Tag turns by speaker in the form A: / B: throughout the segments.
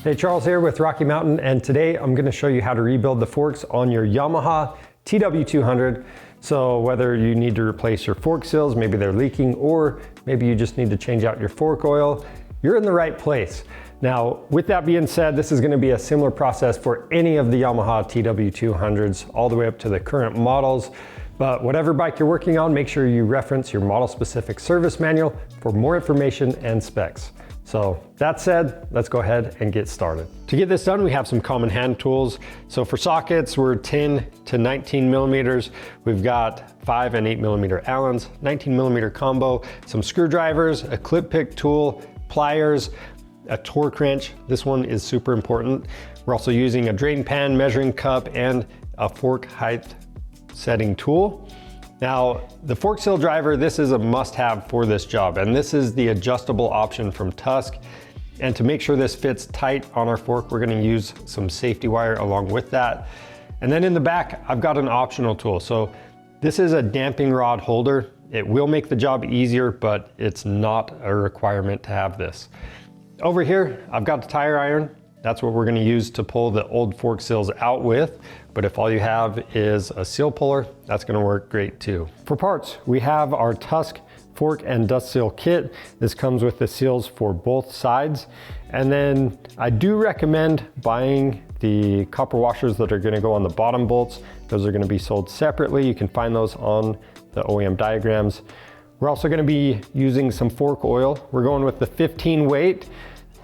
A: Hey, Charles here with Rocky Mountain, and today I'm going to show you how to rebuild the forks on your Yamaha TW200. So whether you need to replace your fork seals, maybe they're leaking, or maybe you just need to change out your fork oil, you're in the right place. Now, with that being said, this is going to be a similar process for any of the Yamaha TW200s, all the way up to the current models. But whatever bike you're working on, make sure you reference your model-specific service manual for more information and specs. So that said, let's go ahead and get started. To get this done, we have some common hand tools. So for sockets, we're 10 to 19 millimeters. We've got 5 and 8 millimeter Allens, 19 millimeter combo, some screwdrivers, a clip pick tool, pliers, a torque wrench. This one is super important. We're also using a drain pan, measuring cup, and a fork height setting tool. Now, the fork seal driver, this is a must-have for this job, and this is the adjustable option from Tusk. And to make sure this fits tight on our fork, we're gonna use some safety wire along with that. And then in the back, I've got an optional tool. So this is a damping rod holder. It will make the job easier, but it's not a requirement to have this. Over here, I've got the tire iron. That's what we're gonna use to pull the old fork seals out with. But if all you have is a seal puller, that's gonna work great too. For parts, we have our Tusk fork and dust seal kit. This comes with the seals for both sides. And then I do recommend buying the copper washers that are gonna go on the bottom bolts. Those are gonna be sold separately. You can find those on the OEM diagrams. We're also gonna be using some fork oil. We're going with the 15 weight.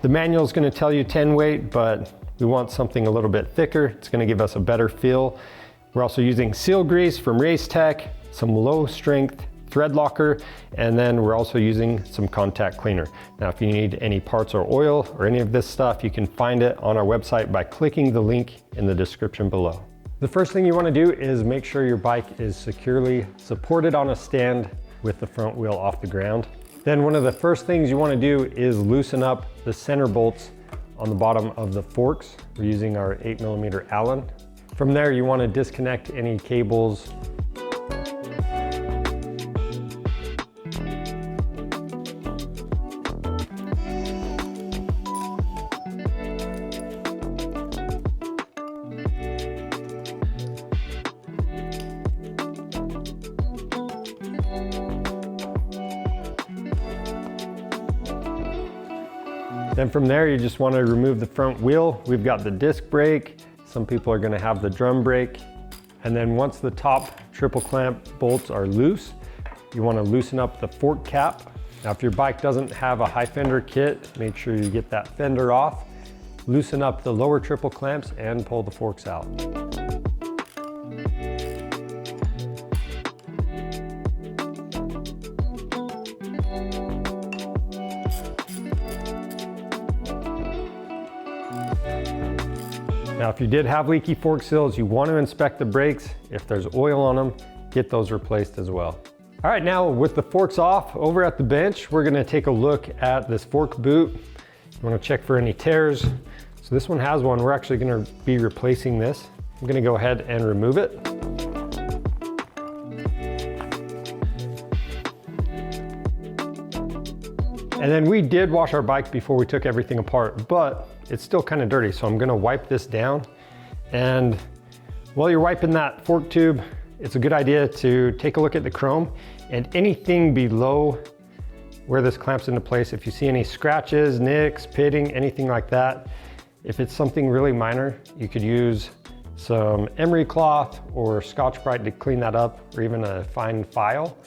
A: The manual is going to tell you 10 weight, but we want something a little bit thicker. It's going to give us a better feel. We're also using seal grease from Race Tech, some low strength thread locker, and then we're also using some contact cleaner. Now, if you need any parts or oil or any of this stuff, you can find it on our website by clicking the link in the description below. The first thing you want to do is make sure your bike is securely supported on a stand with the front wheel off the ground. Then one of the first things you want to do is loosen up the center bolts on the bottom of the forks. We're using our 8 millimeter Allen. From there, you want to disconnect any cables. Then from there, you just want to remove the front wheel. We've got the disc brake. Some people are going to have the drum brake. And then once the top triple clamp bolts are loose, you want to loosen up the fork cap. Now, if your bike doesn't have a high fender kit, make sure you get that fender off. Loosen up the lower triple clamps and pull the forks out. Now, if you did have leaky fork seals, you want to inspect the brakes. If there's oil on them, get those replaced as well. All right, now with the forks off, over at the bench, we're gonna take a look at this fork boot. You wanna check for any tears. So this one has one. We're actually gonna be replacing this. I'm gonna go ahead and remove it. And then we did wash our bike before we took everything apart, but it's still kind of dirty. So I'm gonna wipe this down. And while you're wiping that fork tube, it's a good idea to take a look at the chrome and anything below where this clamps into place. If you see any scratches, nicks, pitting, anything like that, if it's something really minor, you could use some emery cloth or Scotch-Brite to clean that up, or even a fine file.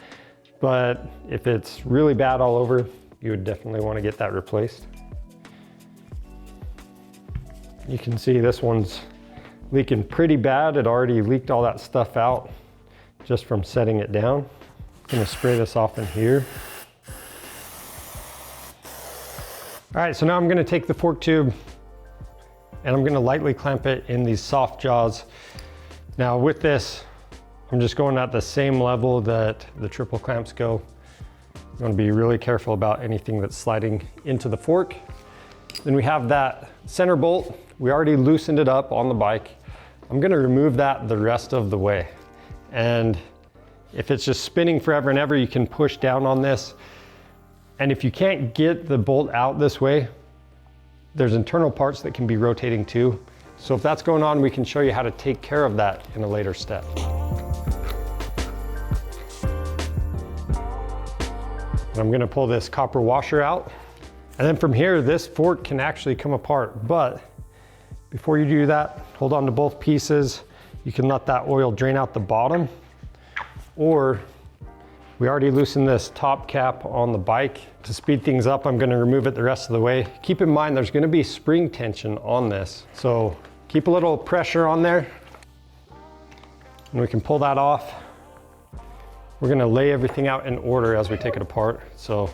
A: But if it's really bad all over, you would definitely want to get that replaced. You can see this one's leaking pretty bad. It already leaked all that stuff out just from setting it down. I'm gonna spray this off in here. All right, so now I'm gonna take the fork tube and I'm gonna lightly clamp it in these soft jaws. Now with this, I'm just going at the same level that the triple clamps go. You want to be really careful about anything that's sliding into the fork. Then we have that center bolt. We already loosened it up on the bike. I'm going to remove that the rest of the way. And if it's just spinning forever and ever, you can push down on this. And if you can't get the bolt out this way, there's internal parts that can be rotating too. So if that's going on, we can show you how to take care of that in a later step. And I'm gonna pull this copper washer out. And then from here, this fork can actually come apart. But before you do that, hold on to both pieces. You can let that oil drain out the bottom, or we already loosened this top cap on the bike. To speed things up, I'm gonna remove it the rest of the way. Keep in mind, there's gonna be spring tension on this. So keep a little pressure on there, and we can pull that off. We're gonna lay everything out in order as we take it apart. So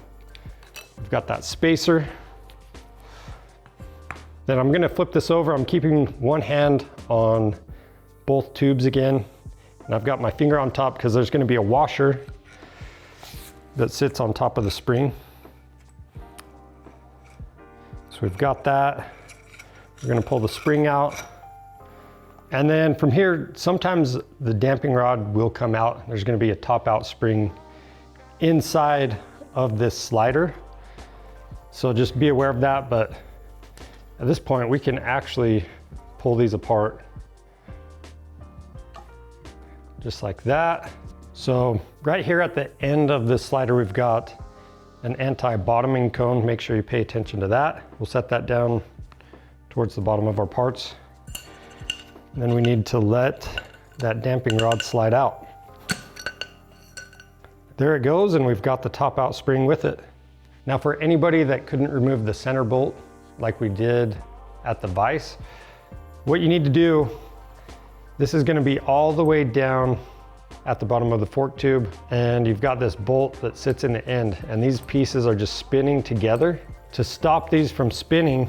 A: we've got that spacer. Then I'm gonna flip this over. I'm keeping one hand on both tubes again. And I've got my finger on top because there's gonna be a washer that sits on top of the spring. So we've got that. We're gonna pull the spring out. And then from here, sometimes the damping rod will come out. There's gonna be a top out spring inside of this slider. So just be aware of that, but at this point, we can actually pull these apart just like that. So right here at the end of this slider, we've got an anti-bottoming cone. Make sure you pay attention to that. We'll set that down towards the bottom of our parts. And then we need to let that damping rod slide out. There it goes, and we've got the top out spring with it. Now for anybody that couldn't remove the center bolt like we did at the vise, what you need to do, this is gonna be all the way down at the bottom of the fork tube, and you've got this bolt that sits in the end, and these pieces are just spinning together. To stop these from spinning,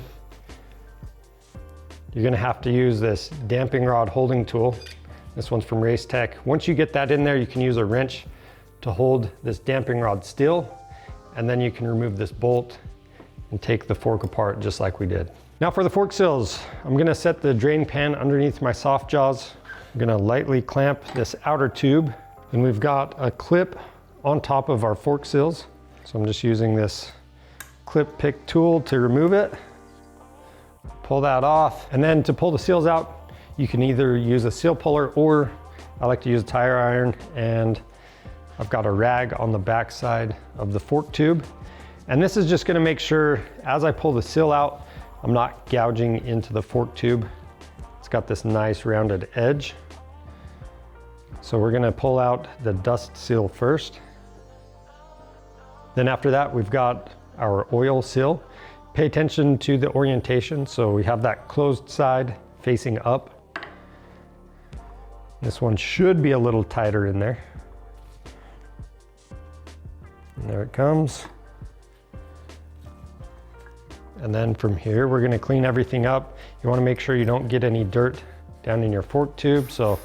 A: you're gonna have to use this damping rod holding tool. This one's from Race Tech. Once you get that in there, you can use a wrench to hold this damping rod still, and then you can remove this bolt and take the fork apart just like we did. Now for the fork sills, I'm gonna set the drain pan underneath my soft jaws. I'm gonna lightly clamp this outer tube, and we've got a clip on top of our fork sills. So I'm just using this clip pick tool to remove it. Pull that off, and then to pull the seals out, you can either use a seal puller, or I like to use a tire iron, and I've got a rag on the back side of the fork tube. And this is just gonna make sure as I pull the seal out, I'm not gouging into the fork tube. It's got this nice rounded edge. So we're gonna pull out the dust seal first. Then after that, we've got our oil seal. Pay attention to the orientation. So we have that closed side facing up. This one should be a little tighter in there. And there it comes. And then from here, we're gonna clean everything up. You wanna make sure you don't get any dirt down in your fork tube. So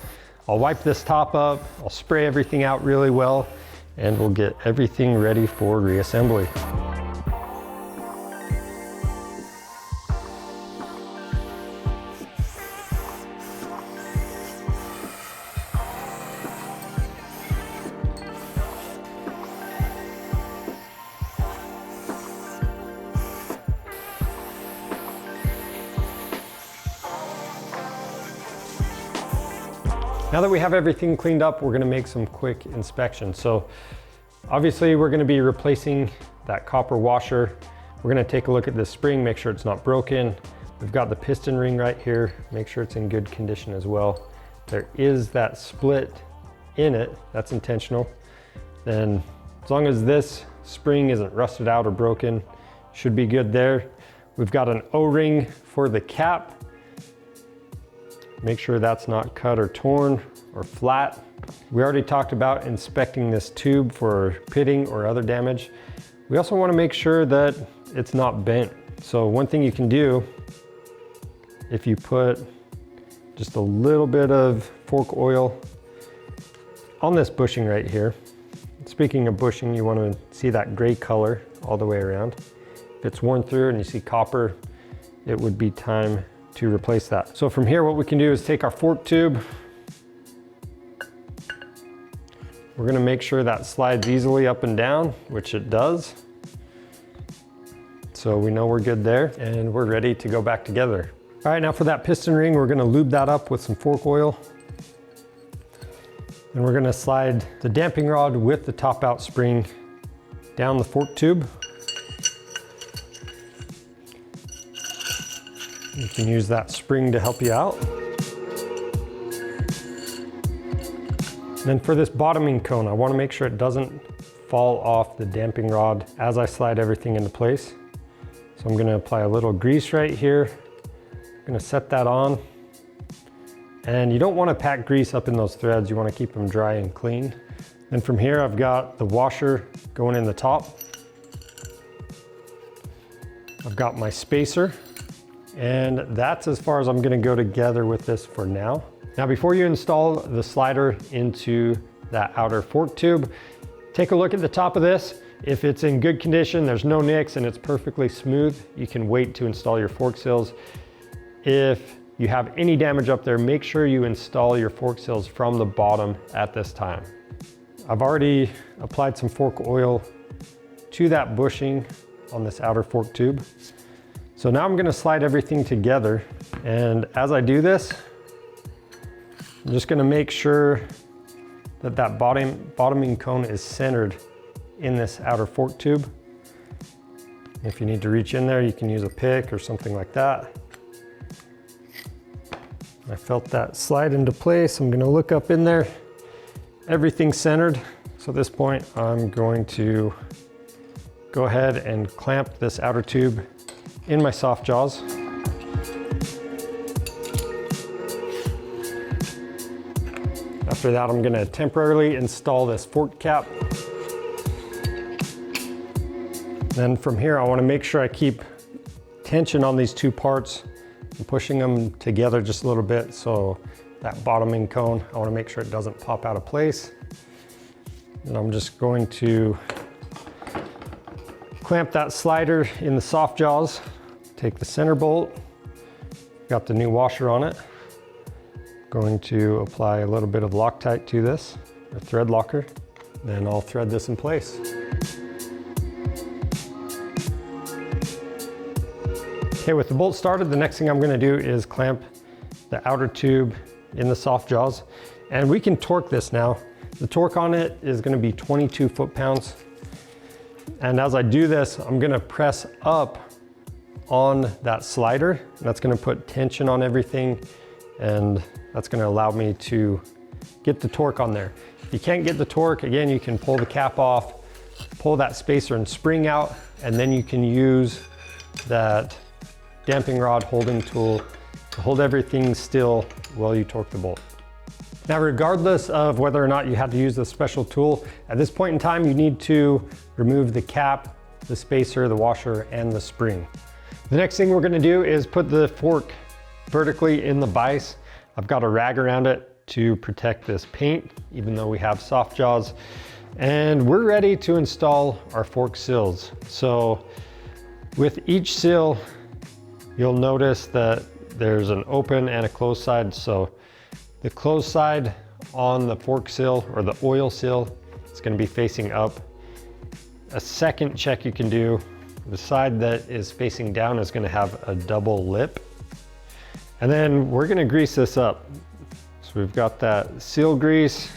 A: I'll wipe this top up, I'll spray everything out really well, and we'll get everything ready for reassembly. Now that we have everything cleaned up, we're gonna make some quick inspections. So obviously we're gonna be replacing that copper washer. We're gonna take a look at this spring, make sure it's not broken. We've got the piston ring right here, make sure it's in good condition as well. There is that split in it, that's intentional. Then as long as this spring isn't rusted out or broken, should be good there. We've got an O-ring for the cap. Make sure that's not cut or torn or flat. We already talked about inspecting this tube for pitting or other damage. We also want to make sure that it's not bent. So one thing you can do, if you put just a little bit of fork oil on this bushing right here. Speaking of bushing, you want to see that gray color all the way around. If it's worn through and you see copper, it would be time to replace that. So from here, what we can do is take our fork tube. We're gonna make sure that slides easily up and down, which it does. So we know we're good there and we're ready to go back together. All right, now for that piston ring, we're gonna lube that up with some fork oil. And we're gonna slide the damping rod with the top out spring down the fork tube. You can use that spring to help you out. And then for this bottoming cone, I wanna make sure it doesn't fall off the damping rod as I slide everything into place. So I'm gonna apply a little grease right here. I'm gonna set that on. And you don't wanna pack grease up in those threads. You wanna keep them dry and clean. Then from here, I've got the washer going in the top. I've got my spacer, and that's as far as I'm gonna go together with this for now. Now, before you install the slider into that outer fork tube, take a look at the top of this. If it's in good condition, there's no nicks and it's perfectly smooth, you can wait to install your fork seals. If you have any damage up there, make sure you install your fork seals from the bottom at this time. I've already applied some fork oil to that bushing on this outer fork tube. So now I'm gonna slide everything together. And as I do this, I'm just gonna make sure that that bottoming cone is centered in this outer fork tube. If you need to reach in there, you can use a pick or something like that. I felt that slide into place. I'm gonna look up in there. Everything's centered. So at this point, I'm going to go ahead and clamp this outer tube in my soft jaws. After that, I'm gonna temporarily install this fork cap. Then from here, I wanna make sure I keep tension on these two parts and pushing them together just a little bit. So that bottoming cone, I wanna make sure it doesn't pop out of place. And I'm just going to clamp that slider in the soft jaws, take the center bolt, got the new washer on it. Going to apply a little bit of Loctite to this, a thread locker. Then I'll thread this in place. Okay, with the bolt started, the next thing I'm gonna do is clamp the outer tube in the soft jaws. And we can torque this now. The torque on it is gonna be 22 foot-pounds. And as I do this, I'm gonna press up on that slider. And that's gonna put tension on everything, and that's gonna allow me to get the torque on there. If you can't get the torque, again, you can pull the cap off, pull that spacer and spring out, and then you can use that damping rod holding tool to hold everything still while you torque the bolt. Now, regardless of whether or not you had to use this special tool, at this point in time, you need to remove the cap, the spacer, the washer, and the spring. The next thing we're gonna do is put the fork vertically in the vise. I've got a rag around it to protect this paint, even though we have soft jaws. And we're ready to install our fork seals. So with each seal, you'll notice that there's an open and a closed side. So the closed side on the fork seal or the oil seal, it's gonna be facing up. A second check you can do, the side that is facing down is gonna have a double lip. And then we're gonna grease this up. So we've got that seal grease.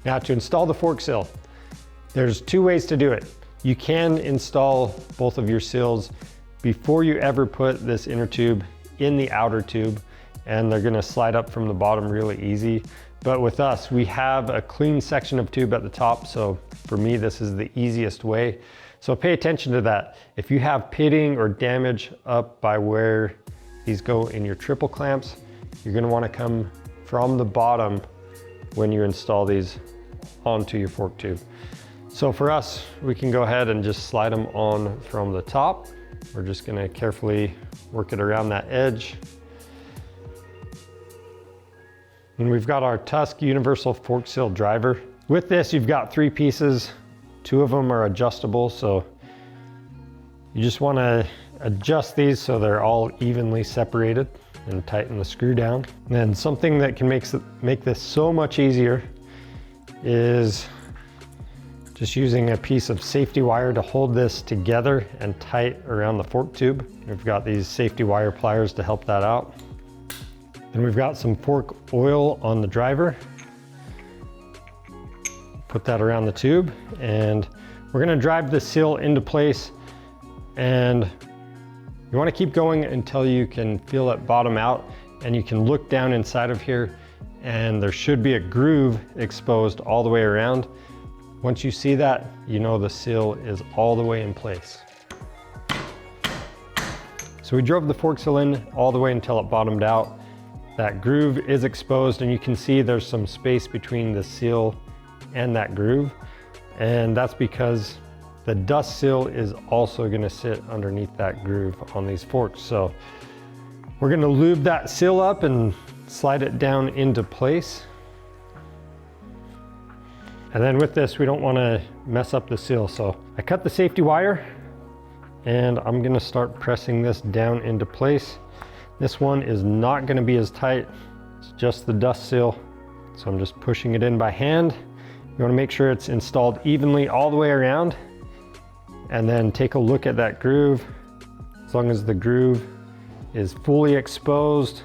A: Now to install the fork seal, there's two ways to do it. You can install both of your seals before you ever put this inner tube in the outer tube, and they're gonna slide up from the bottom really easy. But with us, we have a clean section of tube at the top, so for me, this is the easiest way. So pay attention to that. If you have pitting or damage up by where these go in your triple clamps, you're gonna wanna come from the bottom when you install these onto your fork tube. So for us, we can go ahead and just slide them on from the top. We're just gonna carefully work it around that edge. And we've got our Tusk Universal Fork Seal Driver. With this, you've got 3 pieces. 2 of them are adjustable, so you just wanna adjust these so they're all evenly separated and tighten the screw down. And then something that can make this so much easier is Just using a piece of safety wire to hold this together and tight around the fork tube. We've got these safety wire pliers to help that out. Then we've got some fork oil on the driver. Put that around the tube, and we're gonna drive the seal into place, and you wanna keep going until you can feel it bottom out, and you can look down inside of here, and there should be a groove exposed all the way around. Once you see that, you know the seal is all the way in place. So we drove the fork seal in all the way until it bottomed out. That groove is exposed, and you can see there's some space between the seal and that groove. And that's because the dust seal is also gonna sit underneath that groove on these forks. So we're gonna lube that seal up and slide it down into place. And then with this, we don't want to mess up the seal. So I cut the safety wire, and I'm going to start pressing this down into place. This one is not going to be as tight. It's just the dust seal. So I'm just pushing it in by hand. You want to make sure it's installed evenly all the way around, and then take a look at that groove. As long as the groove is fully exposed,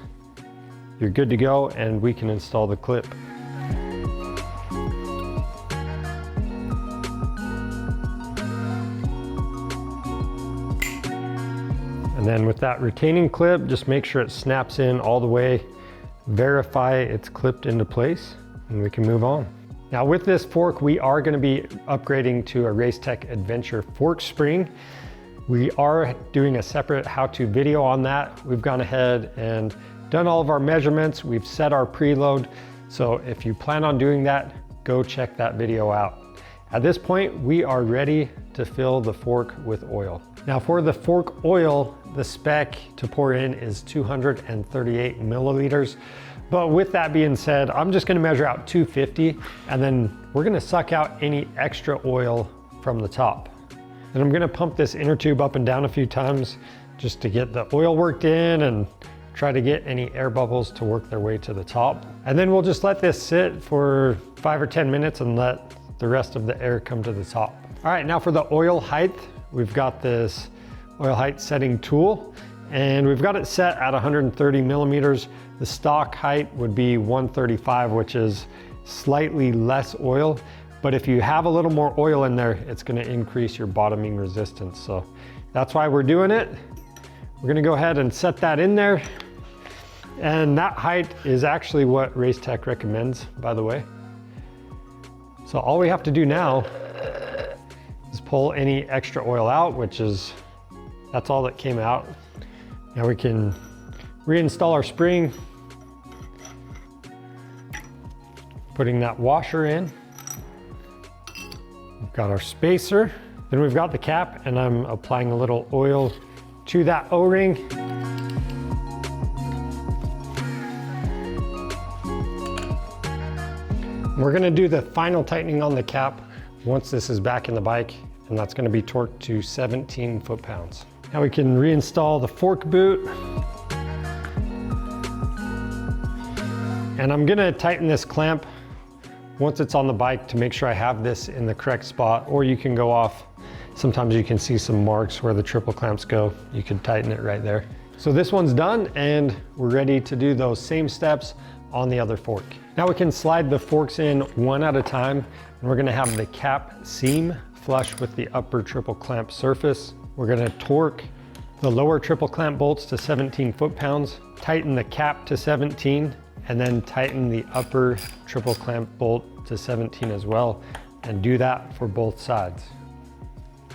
A: you're good to go, and we can install the clip. And then with that retaining clip, just make sure it snaps in all the way, verify it's clipped into place, and we can move on. Now with this fork, we are going to be upgrading to a Racetech Adventure fork spring. We are doing a separate how-to video on that. We've gone ahead and done all of our measurements. We've set our preload. So if you plan on doing that, go check that video out. At this point, we are ready to fill the fork with oil. Now for the fork oil, the spec to pour in is 238 milliliters. But with that being said, I'm just gonna measure out 250, and then we're gonna suck out any extra oil from the top. And I'm gonna pump this inner tube up and down a few times just to get the oil worked in and try to get any air bubbles to work their way to the top. And then we'll just let this sit for 5 or 10 minutes and let the rest of the air come to the top. All right, now for the oil height, we've got this oil height setting tool, and we've got it set at 130 millimeters. The stock height would be 135, which is slightly less oil. But if you have a little more oil in there, it's gonna increase your bottoming resistance. So that's why we're doing it. We're gonna go ahead and set that in there. And that height is actually what Racetech recommends, by the way. So all we have to do now is pull any extra oil out, that's all that came out. Now we can reinstall our spring, putting that washer in. We've got our spacer, then we've got the cap, and I'm applying a little oil to that O-ring. We're gonna do the final tightening on the cap once this is back in the bike, and that's gonna be torqued to 17 foot-pounds. Now we can reinstall the fork boot. And I'm gonna tighten this clamp once it's on the bike to make sure I have this in the correct spot, or you can go off. Sometimes you can see some marks where the triple clamps go. You can tighten it right there. So this one's done, and we're ready to do those same steps on the other fork. Now we can slide the forks in one at a time, and we're gonna have the cap seam flush with the upper triple clamp surface. We're gonna torque the lower triple clamp bolts to 17 foot-pounds, tighten the cap to 17, and then tighten the upper triple clamp bolt to 17 as well, and do that for both sides.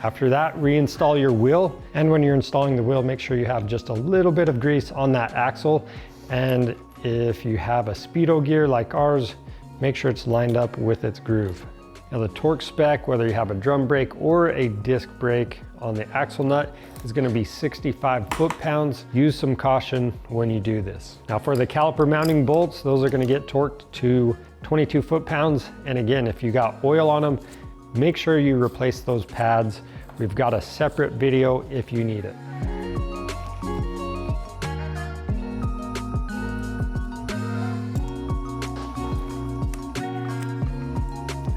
A: After that, reinstall your wheel, and when you're installing the wheel, make sure you have just a little bit of grease on that axle, and if you have a speedo gear like ours, make sure it's lined up with its groove. Now the torque spec, whether you have a drum brake or a disc brake on the axle nut, is gonna be 65 foot-pounds. Use some caution when you do this. Now for the caliper mounting bolts, those are gonna get torqued to 22 foot-pounds. And again, if you got oil on them, make sure you replace those pads. We've got a separate video if you need it.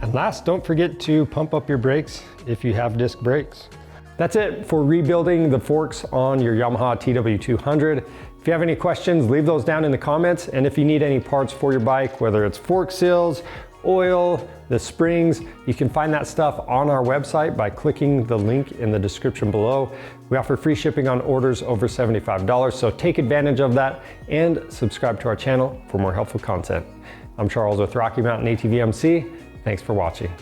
A: And And last, don't forget to pump up your brakes if you have disc brakes. That's it for rebuilding the forks on your Yamaha TW200. If you have any questions, leave those down in the comments. And if you need any parts for your bike, whether it's fork seals, oil, the springs, you can find that stuff on our website by clicking the link in the description below. We offer free shipping on orders over $75, so take advantage of that and subscribe to our channel for more helpful content. I'm Charles with Rocky Mountain ATV MC. Thanks for watching.